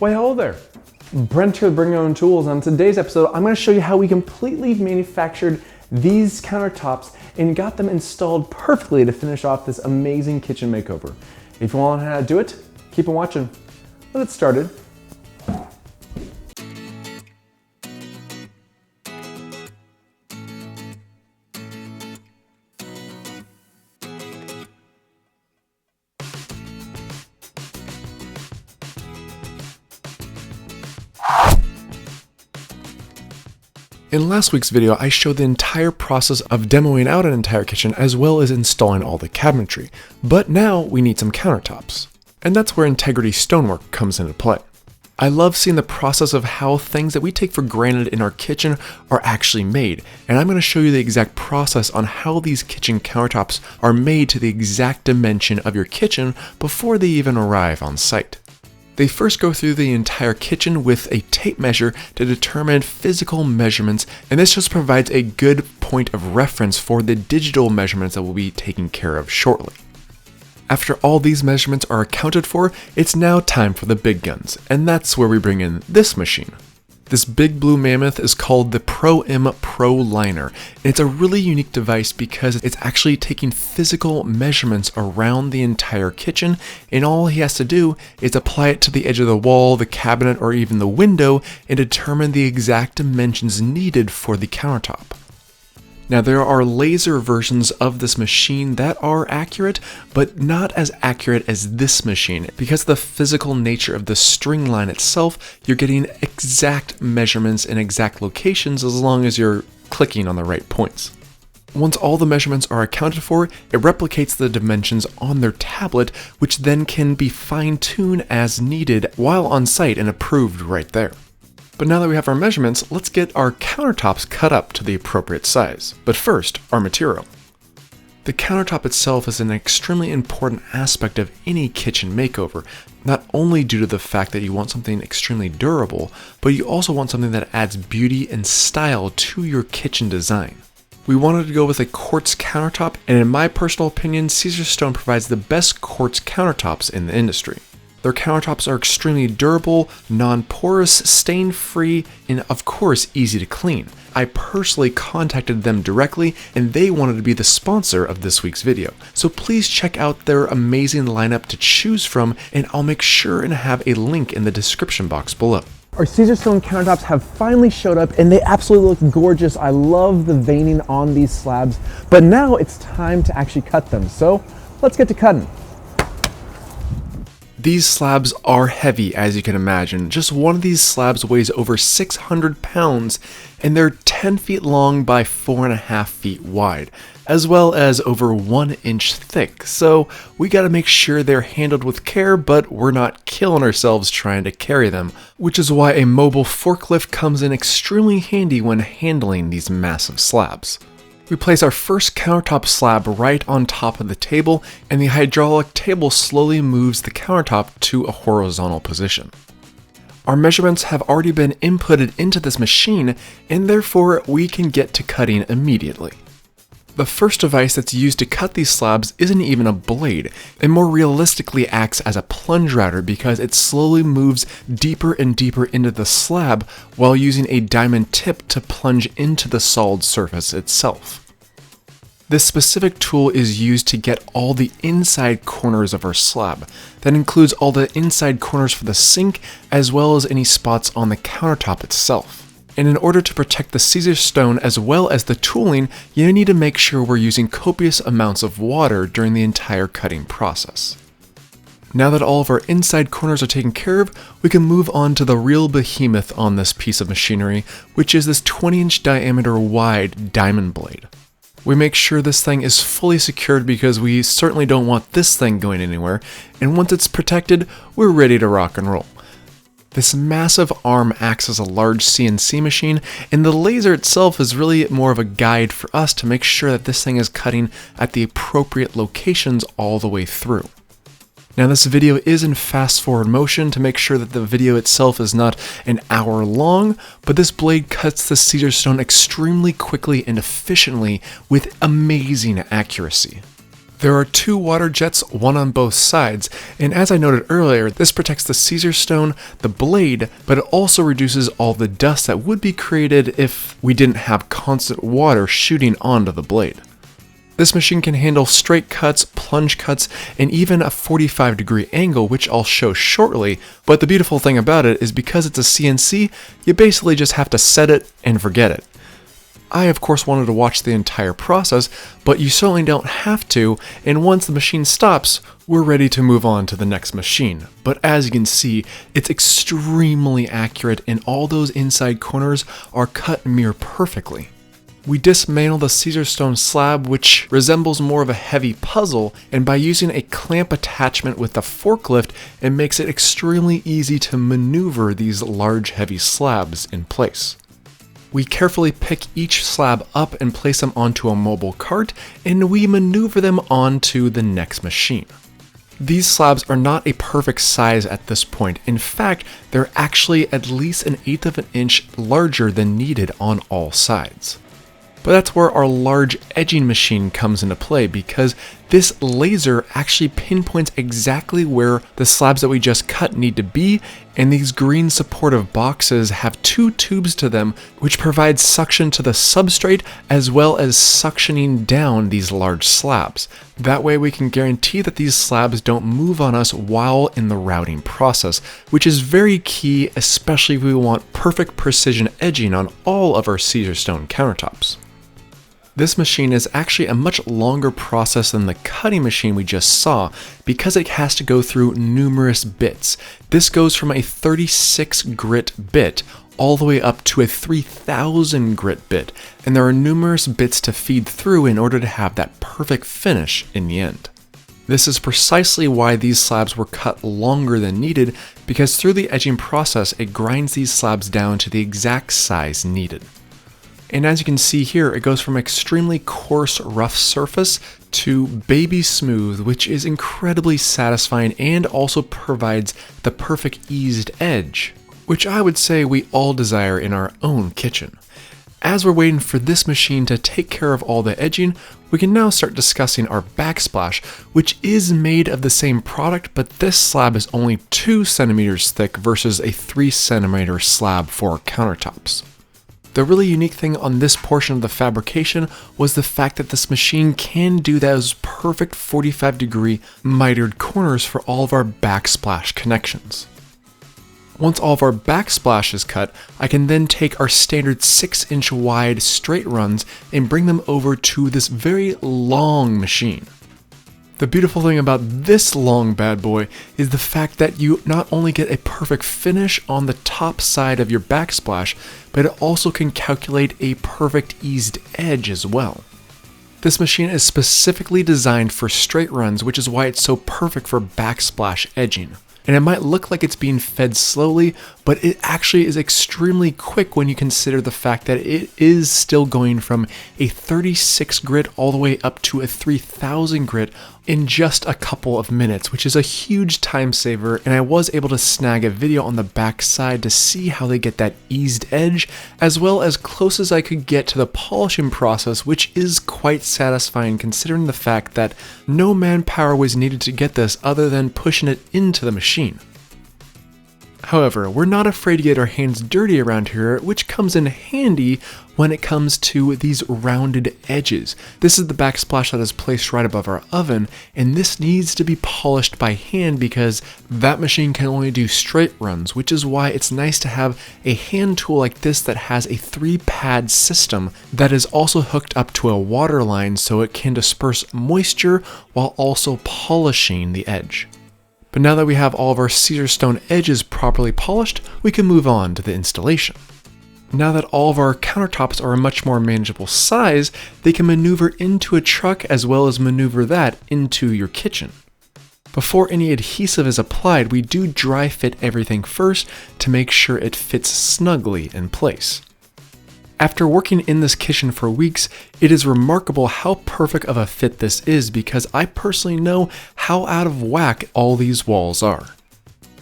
Well, hello there. Brent here with Bring Your Own Tools. On today's episode, I'm going to show you how we completely manufactured these countertops and got them installed perfectly to finish off this amazing kitchen makeover. If you want to know how to do it, keep on watching. Let's get started. In last week's video, I showed the entire process of demoing out an entire kitchen as well as installing all the cabinetry. But now we need some countertops. And that's where integrity stonework comes into play. I love seeing the process of how things that we take for granted in our kitchen are actually made. And I'm going to show you the exact process on how these kitchen countertops are made to the exact dimension of your kitchen before they even arrive on site. They first go through the entire kitchen with a tape measure to determine physical measurements, and this just provides a good point of reference for the digital measurements that we'll be taking care of shortly. After all these measurements are accounted for, it's now time for the big guns, and that's where we bring in this machine. This big blue mammoth is called the Pro-M Pro Liner. It's a really unique device because it's actually taking physical measurements around the entire kitchen, and all he has to do is apply it to the edge of the wall, the cabinet, or even the window and determine the exact dimensions needed for the countertop. Now, there are laser versions of this machine that are accurate, but not as accurate as this machine. Because of the physical nature of the string line itself, you're getting exact measurements in exact locations as long as you're clicking on the right points. Once all the measurements are accounted for, it replicates the dimensions on their tablet, which then can be fine-tuned as needed while on site and approved right there. But now that we have our measurements, let's get our countertops cut up to the appropriate size. But first, our material. The countertop itself is an extremely important aspect of any kitchen makeover, not only due to the fact that you want something extremely durable, but you also want something that adds beauty and style to your kitchen design. We wanted to go with a quartz countertop, and in my personal opinion, Caesarstone provides the best quartz countertops in the industry. Their countertops are extremely durable, non-porous, stain-free, and of course easy to clean. I personally contacted them directly and they wanted to be the sponsor of this week's video. So please check out their amazing lineup to choose from, and I'll make sure and have a link in the description box below. Our Caesarstone countertops have finally showed up and they absolutely look gorgeous. I love the veining on these slabs, but now it's time to actually cut them. So let's get to cutting. These slabs are heavy, as you can imagine. Just one of these slabs weighs over 600 pounds, and they're 10 feet long by 4.5 feet wide, as well as over 1 inch thick. So we gotta make sure they're handled with care, but we're not killing ourselves trying to carry them, which is why a mobile forklift comes in extremely handy when handling these massive slabs. We place our first countertop slab right on top of the table, and the hydraulic table slowly moves the countertop to a horizontal position. Our measurements have already been inputted into this machine, and therefore we can get to cutting immediately. The first device that's used to cut these slabs isn't even a blade. It more realistically acts as a plunge router because it slowly moves deeper and deeper into the slab while using a diamond tip to plunge into the solid surface itself. This specific tool is used to get all the inside corners of our slab. That includes all the inside corners for the sink as well as any spots on the countertop itself. And in order to protect the Caesarstone as well as the tooling, you need to make sure we're using copious amounts of water during the entire cutting process. Now that all of our inside corners are taken care of, we can move on to the real behemoth on this piece of machinery, which is this 20-inch diameter wide diamond blade. We make sure this thing is fully secured because we certainly don't want this thing going anywhere, and once it's protected, we're ready to rock and roll. This massive arm acts as a large CNC machine, and the laser itself is really more of a guide for us to make sure that this thing is cutting at the appropriate locations all the way through. Now this video is in fast forward motion to make sure that the video itself is not an hour long, but this blade cuts the Caesarstone extremely quickly and efficiently with amazing accuracy. There are 2 water jets, one on both sides, and as I noted earlier, this protects the Caesar stone, the blade, but it also reduces all the dust that would be created if we didn't have constant water shooting onto the blade. This machine can handle straight cuts, plunge cuts, and even a 45-degree angle, which I'll show shortly, but the beautiful thing about it is because it's a CNC, you basically just have to set it and forget it. I of course wanted to watch the entire process, but you certainly don't have to, and once the machine stops, we're ready to move on to the next machine. But as you can see, it's extremely accurate and all those inside corners are cut near perfectly. We dismantle the Caesar stone slab, which resembles more of a heavy puzzle, and by using a clamp attachment with the forklift, it makes it extremely easy to maneuver these large heavy slabs in place. We carefully pick each slab up and place them onto a mobile cart, and we maneuver them onto the next machine. These slabs are not a perfect size at this point. In fact, they're actually at least 1/8 of an inch larger than needed on all sides. But that's where our large edging machine comes into play, because this laser actually pinpoints exactly where the slabs that we just cut need to be, and these green supportive boxes have 2 tubes to them which provide suction to the substrate as well as suctioning down these large slabs. That way we can guarantee that these slabs don't move on us while in the routing process, which is very key, especially if we want perfect precision edging on all of our Caesar stone countertops. This machine is actually a much longer process than the cutting machine we just saw because it has to go through numerous bits. This goes from a 36 grit bit all the way up to a 3000 grit bit, and there are numerous bits to feed through in order to have that perfect finish in the end. This is precisely why these slabs were cut longer than needed, because through the edging process it grinds these slabs down to the exact size needed. And as you can see here, it goes from extremely coarse, rough surface to baby smooth, which is incredibly satisfying and also provides the perfect eased edge, which I would say we all desire in our own kitchen. As we're waiting for this machine to take care of all the edging, we can now start discussing our backsplash, which is made of the same product, but this slab is only 2 centimeters thick versus a 3 centimeter slab for countertops. The really unique thing on this portion of the fabrication was the fact that this machine can do those perfect 45-degree mitered corners for all of our backsplash connections. Once all of our backsplash is cut, I can then take our standard 6-inch wide straight runs and bring them over to this very long machine. The beautiful thing about this long bad boy is the fact that you not only get a perfect finish on the top side of your backsplash, but it also can calculate a perfect eased edge as well. This machine is specifically designed for straight runs, which is why it's so perfect for backsplash edging. And it might look like it's being fed slowly, but it actually is extremely quick when you consider the fact that it is still going from a 36 grit all the way up to a 3000 grit in just a couple of minutes, which is a huge time saver, and I was able to snag a video on the back side to see how they get that eased edge, as well as close as I could get to the polishing process, which is quite satisfying considering the fact that no manpower was needed to get this other than pushing it into the machine. However, we're not afraid to get our hands dirty around here, which comes in handy when it comes to these rounded edges. This is the backsplash that is placed right above our oven, and this needs to be polished by hand because that machine can only do straight runs, which is why it's nice to have a hand tool like this that has a 3-pad system that is also hooked up to a water line so it can disperse moisture while also polishing the edge. But now that we have all of our Caesar stone edges properly polished, we can move on to the installation. Now that all of our countertops are a much more manageable size, they can maneuver into a truck as well as maneuver that into your kitchen. Before any adhesive is applied, we do dry fit everything first to make sure it fits snugly in place. After working in this kitchen for weeks, it is remarkable how perfect of a fit this is because I personally know how out of whack all these walls are.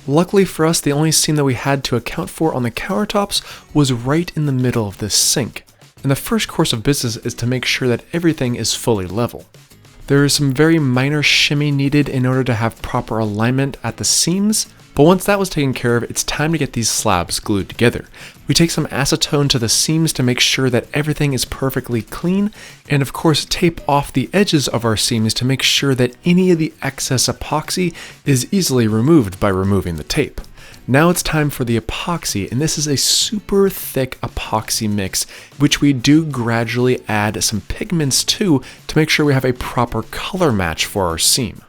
Luckily for us, the only seam that we had to account for on the countertops was right in the middle of this sink, and the first course of business is to make sure that everything is fully level. There is some very minor shimmy needed in order to have proper alignment at the seams, but once that was taken care of, it's time to get these slabs glued together. We take some acetone to the seams to make sure that everything is perfectly clean, and of course tape off the edges of our seams to make sure that any of the excess epoxy is easily removed by removing the tape. Now it's time for the epoxy, and this is a super thick epoxy mix, which we do gradually add some pigments to make sure we have a proper color match for our seam.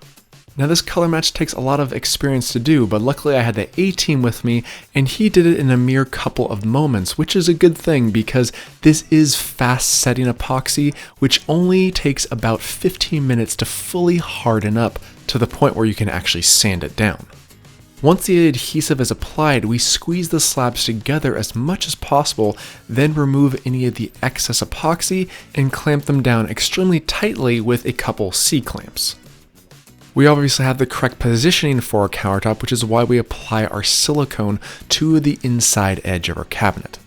Now this color match takes a lot of experience to do, but luckily I had the A-team with me, and he did it in a mere couple of moments, which is a good thing because this is fast setting epoxy, which only takes about 15 minutes to fully harden up to the point where you can actually sand it down. Once the adhesive is applied, we squeeze the slabs together as much as possible, then remove any of the excess epoxy and clamp them down extremely tightly with a couple C-clamps. We obviously have the correct positioning for our countertop, which is why we apply our silicone to the inside edge of our cabinet.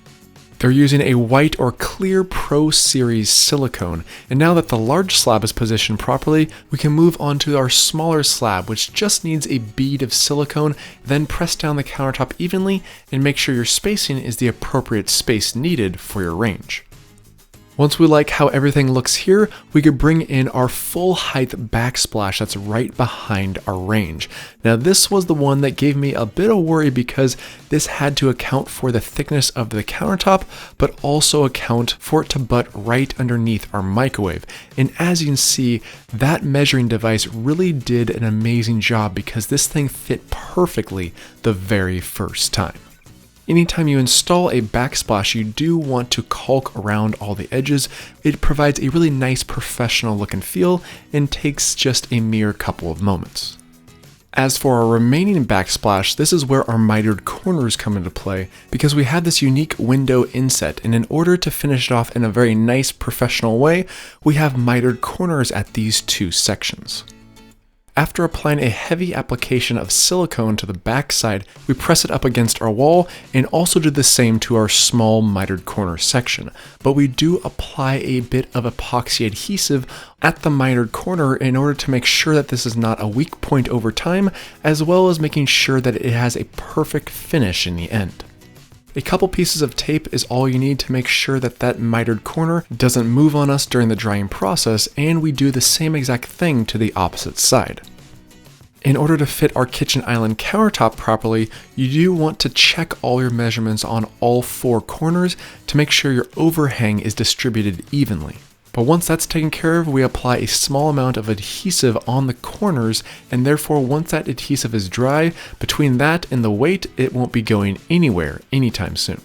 They're using a white or clear Pro Series silicone, and now that the large slab is positioned properly, we can move on to our smaller slab, which just needs a bead of silicone, then press down the countertop evenly and make sure your spacing is the appropriate space needed for your range. Once we like how everything looks here, we could bring in our full height backsplash that's right behind our range. Now this was the one that gave me a bit of worry because this had to account for the thickness of the countertop, but also account for it to butt right underneath our microwave. And as you can see, that measuring device really did an amazing job because this thing fit perfectly the very first time. Anytime you install a backsplash, you do want to caulk around all the edges. It provides a really nice professional look and feel and takes just a mere couple of moments. As for our remaining backsplash, this is where our mitered corners come into play because we have this unique window inset, and in order to finish it off in a very nice professional way, we have mitered corners at these two sections. After applying a heavy application of silicone to the backside, we press it up against our wall and also do the same to our small mitered corner section. But we do apply a bit of epoxy adhesive at the mitered corner in order to make sure that this is not a weak point over time, as well as making sure that it has a perfect finish in the end. A couple pieces of tape is all you need to make sure that that mitered corner doesn't move on us during the drying process, and we do the same exact thing to the opposite side. In order to fit our kitchen island countertop properly, you do want to check all your measurements on all four corners to make sure your overhang is distributed evenly. But once that's taken care of, we apply a small amount of adhesive on the corners, and therefore once that adhesive is dry, between that and the weight, it won't be going anywhere anytime soon.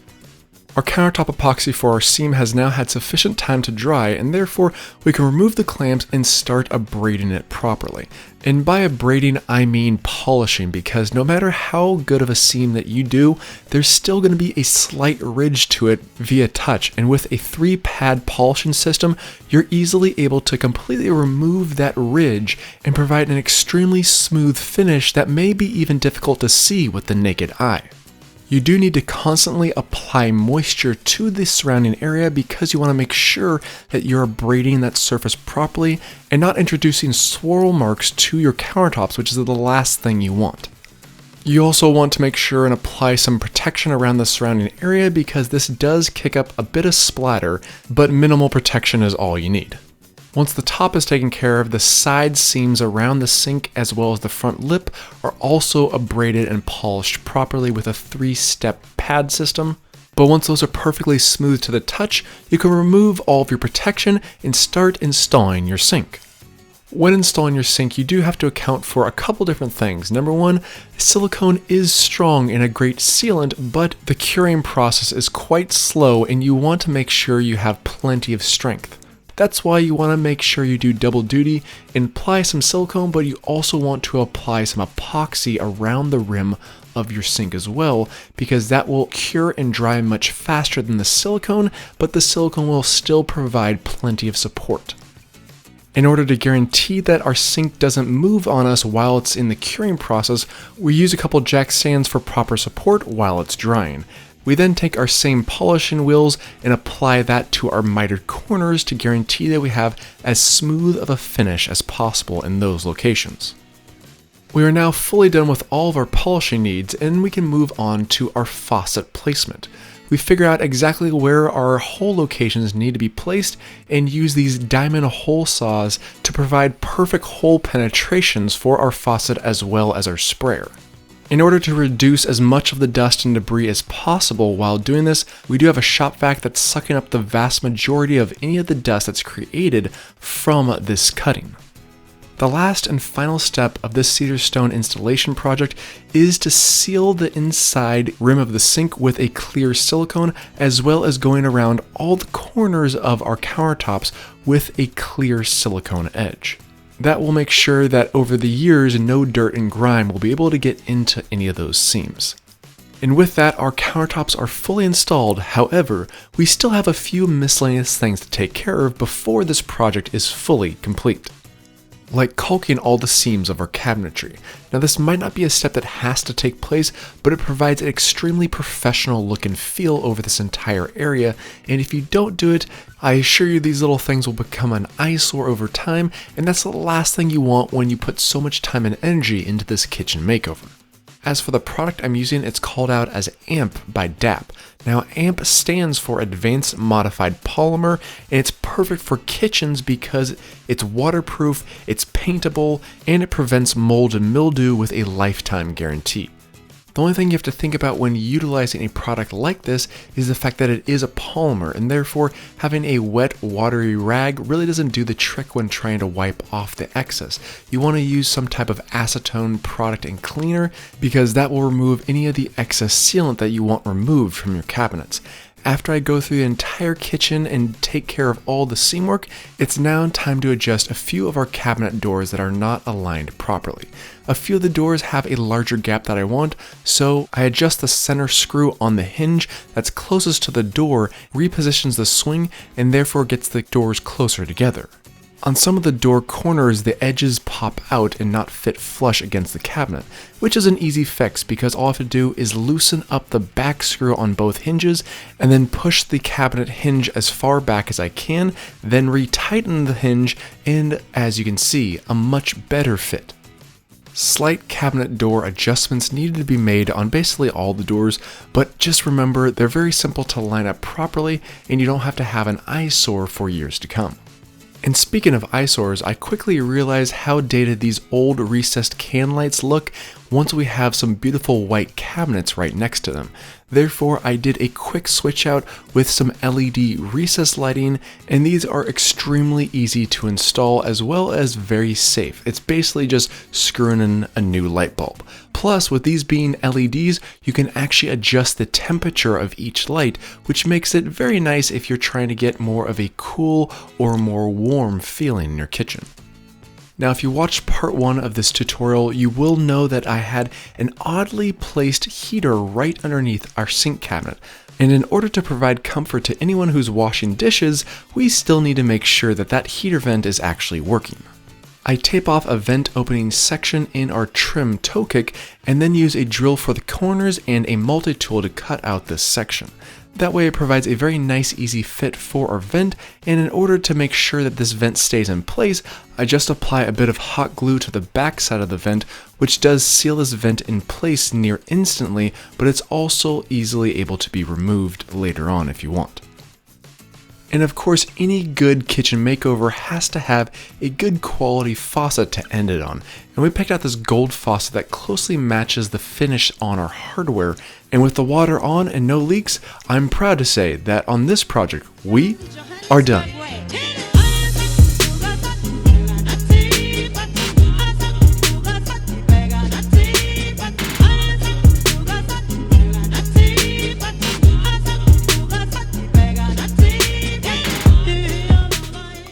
Our countertop epoxy for our seam has now had sufficient time to dry, and therefore we can remove the clamps and start abrading it properly. And by abrading, I mean polishing, because no matter how good of a seam that you do, there's still going to be a slight ridge to it via touch, and with a 3-pad polishing system, you're easily able to completely remove that ridge and provide an extremely smooth finish that may be even difficult to see with the naked eye. You do need to constantly apply moisture to the surrounding area because you want to make sure that you're abrading that surface properly and not introducing swirl marks to your countertops, which is the last thing you want. You also want to make sure and apply some protection around the surrounding area because this does kick up a bit of splatter, but minimal protection is all you need. Once the top is taken care of, the side seams around the sink as well as the front lip are also abraded and polished properly with a 3-step pad system. But once those are perfectly smooth to the touch, you can remove all of your protection and start installing your sink. When installing your sink, you do have to account for a couple different things. Number one, silicone is strong and a great sealant, but the curing process is quite slow and you want to make sure you have plenty of strength. That's why you want to make sure you do double duty and apply some silicone, but you also want to apply some epoxy around the rim of your sink as well, because that will cure and dry much faster than the silicone, but the silicone will still provide plenty of support. In order to guarantee that our sink doesn't move on us while it's in the curing process, we use a couple jack stands for proper support while it's drying. We then take our same polishing wheels and apply that to our mitered corners to guarantee that we have as smooth of a finish as possible in those locations. We are now fully done with all of our polishing needs, and we can move on to our faucet placement. We figure out exactly where our hole locations need to be placed and use these diamond hole saws to provide perfect hole penetrations for our faucet as well as our sprayer. In order to reduce as much of the dust and debris as possible while doing this, we do have a shop vac that's sucking up the vast majority of any of the dust that's created from this cutting. The last and final step of this cedar stone installation project is to seal the inside rim of the sink with a clear silicone, as well as going around all the corners of our countertops with a clear silicone edge. That will make sure that over the years no dirt and grime will be able to get into any of those seams. And with that, our countertops are fully installed. However, we still have a few miscellaneous things to take care of before this project is fully complete, like caulking all the seams of our cabinetry. Now, this might not be a step that has to take place, but it provides an extremely professional look and feel over this entire area, and if you don't do it, I assure you these little things will become an eyesore over time, and that's the last thing you want when you put so much time and energy into this kitchen makeover. As for the product I'm using, it's called out as AMP by DAP. Now, AMP stands for Advanced Modified Polymer, and it's perfect for kitchens because it's waterproof, it's paintable, and it prevents mold and mildew with a lifetime guarantee. The only thing you have to think about when utilizing a product like this is the fact that it is a polymer, and therefore having a wet, watery rag really doesn't do the trick when trying to wipe off the excess. You want to use some type of acetone product and cleaner because that will remove any of the excess sealant that you want removed from your cabinets. After I go through the entire kitchen and take care of all the seam work, it's now time to adjust a few of our cabinet doors that are not aligned properly. A few of the doors have a larger gap that I want, so I adjust the center screw on the hinge that's closest to the door, repositions the swing, and therefore gets the doors closer together. On some of the door corners, the edges pop out and not fit flush against the cabinet, which is an easy fix because all I have to do is loosen up the back screw on both hinges and then push the cabinet hinge as far back as I can, then retighten the hinge, and as you can see, a much better fit. Slight cabinet door adjustments needed to be made on basically all the doors, but just remember they're very simple to line up properly and you don't have to have an eyesore for years to come. And speaking of eyesores, I quickly realized how dated these old recessed can lights look once we have some beautiful white cabinets right next to them. Therefore, I did a quick switch out with some LED recessed lighting, and these are extremely easy to install as well as very safe. It's basically just screwing in a new light bulb. Plus, with these being LEDs, you can actually adjust the temperature of each light, which makes it very nice if you're trying to get more of a cool or more warm feeling in your kitchen. Now, if you watched part 1 of this tutorial, you will know that I had an oddly placed heater right underneath our sink cabinet. And in order to provide comfort to anyone who's washing dishes, we still need to make sure that that heater vent is actually working. I tape off a vent opening section in our trim toe kick and then use a drill for the corners and a multi-tool to cut out this section. That way it provides a very nice easy fit for our vent, and in order to make sure that this vent stays in place, I just apply a bit of hot glue to the back side of the vent, which does seal this vent in place near instantly, but it's also easily able to be removed later on if you want. And of course, any good kitchen makeover has to have a good quality faucet to end it on. And we picked out this gold faucet that closely matches the finish on our hardware. And with the water on and no leaks, I'm proud to say that on this project, we are done.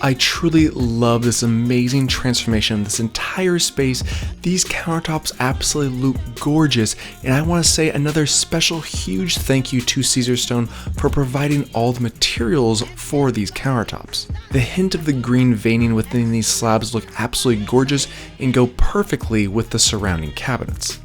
I truly love this amazing transformation of this entire space. These countertops absolutely look gorgeous, and I want to say another special huge thank you to Caesarstone for providing all the materials for these countertops. The hint of the green veining within these slabs look absolutely gorgeous and go perfectly with the surrounding cabinets.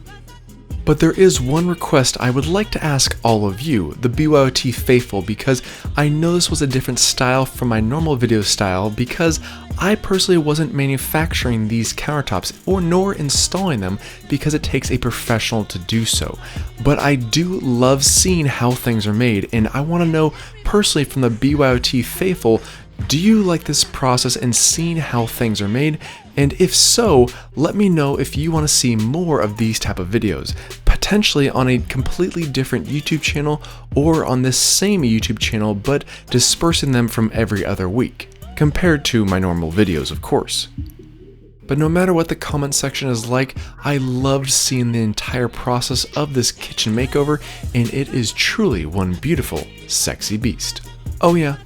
But there is one request I would like to ask all of you, the BYOT faithful, because I know this was a different style from my normal video style because I personally wasn't manufacturing these countertops nor installing them because it takes a professional to do so. But I do love seeing how things are made, and I want to know personally from the BYOT faithful, do you like this process and seeing how things are made? And if so, let me know if you want to see more of these type of videos, potentially on a completely different YouTube channel or on this same YouTube channel, but dispersing them from every other week, compared to my normal videos, of course. But no matter what the comment section is like, I loved seeing the entire process of this kitchen makeover, and it is truly one beautiful, sexy beast. Oh yeah,